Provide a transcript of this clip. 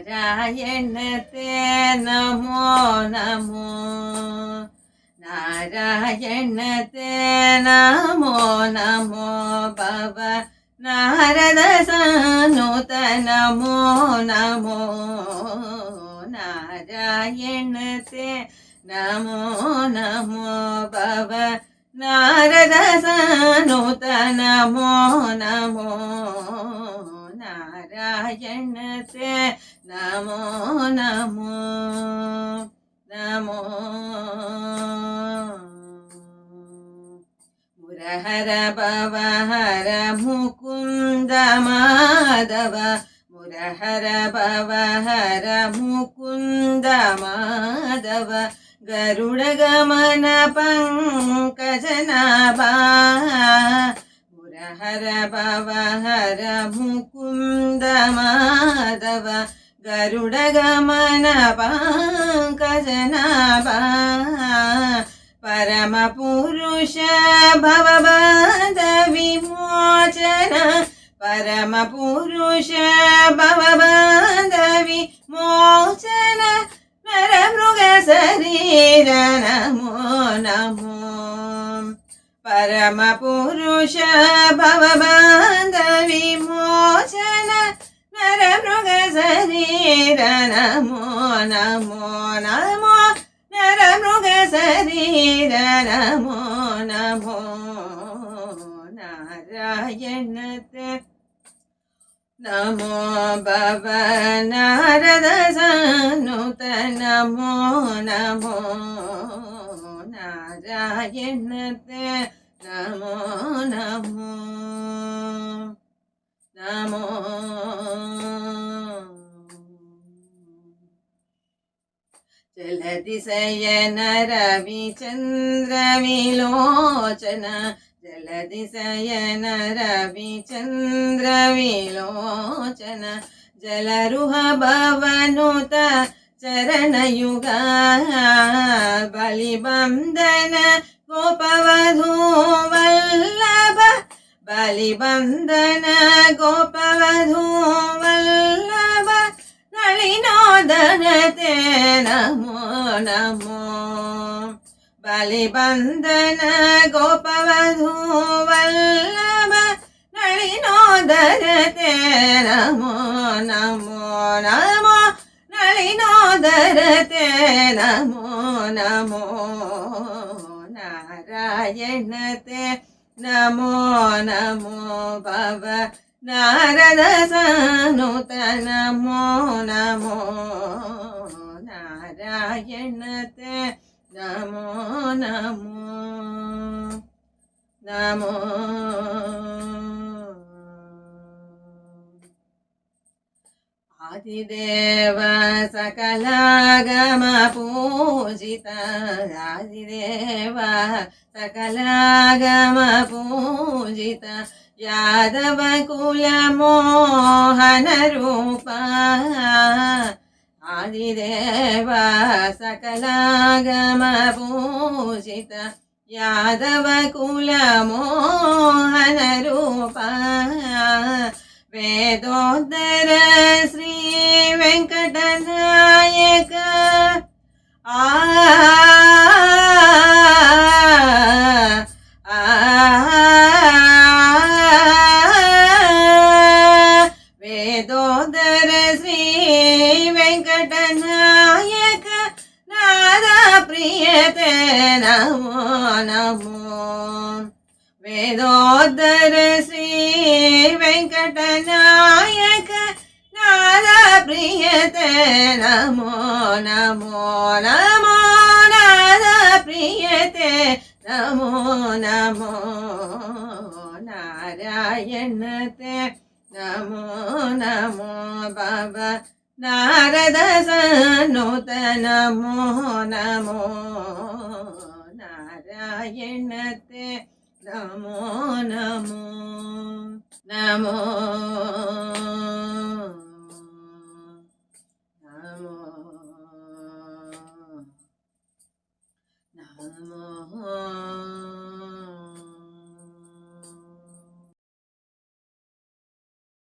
नारायणते नमो नमो नारायणते नमो नमो भव नारद सनुत नमो नमो नारायणते नमो नमो भव नारद सनुत नमो नमो नारायणते नमो नमो नमो मुरहर भवहर मुकुंद माधव मुरहर भवहर मुकुंद माधव गरुड़ गमन पंकजनाभा मुरहर भवहर मुकुंद माधव गरुड़ गमन पंकजनाभा परम पुरुष भवबंध विमोचन परम पुरुष भवबंध विमोचन नर मृग शरीर नमो नमो परम पुरुष भवबंध विमोचन नर मृग शरीर नमो नमो नमो नर मृग शरीर नमो नमो नारायणते नमो भव नारद सनुत नमो नमो नारायणते नमो नमो नमो जलधिशयन रविचंद्र विलोचन जलधिशयन रविचंद्र विलोचन जलरुह भवनुत चरणयुगा बलिबंधन गोपवधू वल्लभ बलिबंधन गोपवधू वल्लभ नलिनोदनते नमो नमो बलिबंधन गोपवधू वल्लभ नलिनोदरते नमो नमो नमो नलिनोदरते नमो नमो नारायणते नमो नमो भव नारद सनुत नमो नमो नारायणते नमो नमो नमो आदिदेव सकलागम पूजित आदिदेव सकलागम पूजित यादव कुल मोहन रूप आदिदेव सकलागम पूजित यादव कुल मोहन रूप वेदोदर श्री वेंकटनायक वेदोदर श्री वेंकटनायक नादा प्रियते नमो नमो वेदोदर श्री वेंकटनायक नादा प्रियते नमो नमो नमो नादा प्रियते नमो नमो नारायणते नमो नमो भव नारद सनुत नमो नमो नारायणते नमो नमो नमो